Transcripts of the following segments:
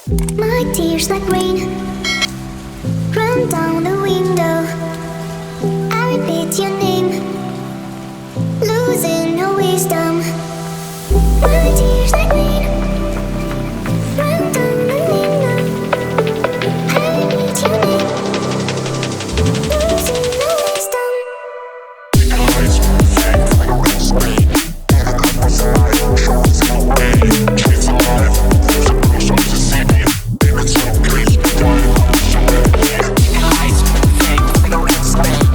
My tears like rain run down the window. I repeat your name, losing no wisdom. My tears like rain run down the window. I repeat your name, losing no wisdom. Eyes fake like a red screen. What's alive? Shows no way. She's alive. There's a bruise on the city. It's so crazy. Why I'm so happy. Eyes fake like a red screen.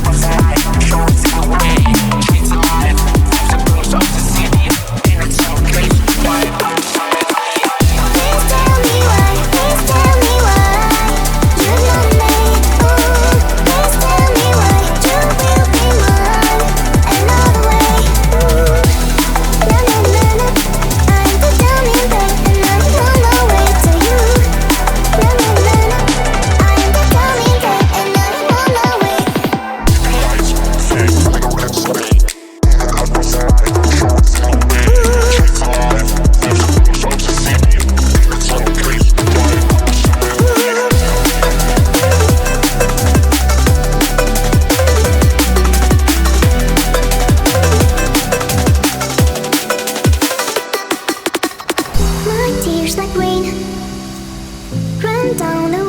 What's alive? Shows no way. She's alive. There's a bruise on the city. It's so crazy. Why I'm so happy. Please tell me why. Please tell me why you love me. Ooh, please tell me why you will be mine another way. Ooh, na na na na. I'm the down in bed and I'm on my way to you. Na na na na. I'm the down in bed and I'm on my way. Eyes fake like a red screen. What's alive? Shows no way. She's alive. There's a bruise on the city. It's so crazy. Why I'm so happy. My tears like rain run down the